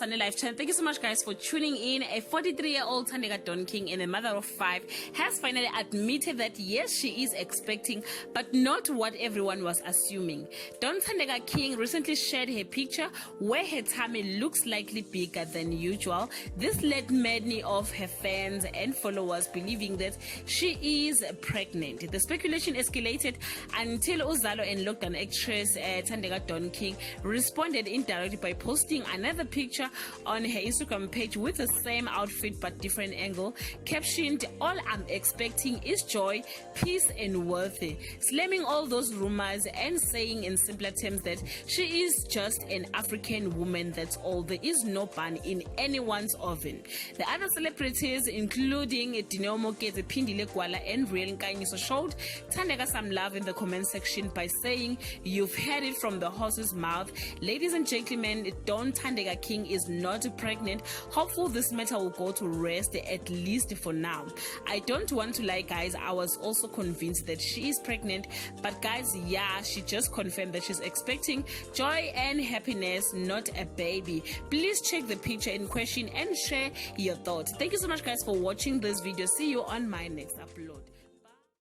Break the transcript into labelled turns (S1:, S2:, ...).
S1: Sunday Life channel. Thank you so much, guys, for tuning in. A 43-year-old Thandeka Don King and a mother of 5 has finally admitted that yes, she is expecting, but not what everyone was assuming. Don Thandeka King recently shared her picture where her tummy looks slightly bigger than usual. This led many of her fans and followers believing that she is pregnant. The speculation escalated until Uzalo and lockdown actress Thandeka Don King responded indirectly by posting another picture on her Instagram page with the same outfit but different angle, captioned, "All I'm expecting is joy, peace and worthy," slamming all those rumors and saying in simpler terms that she is just an African woman, that's all. There is no bun in anyone's oven. The other celebrities, including Dineo Mokete, Phindile Gwala and Real Nkanyiso, showed Thandeka some love in the comment section by saying, "You've heard it from the horse's mouth. Ladies and gentlemen, Don Thandeka King is not pregnant. Hopefully this matter will go to rest, at least for now. I don't want to lie, guys. I was also convinced that she is pregnant, but guys, yeah, she just confirmed that she's expecting joy and happiness, not a baby. Please check the picture in question and share your thoughts." Thank you so much, guys, for watching this video. See you on my next upload.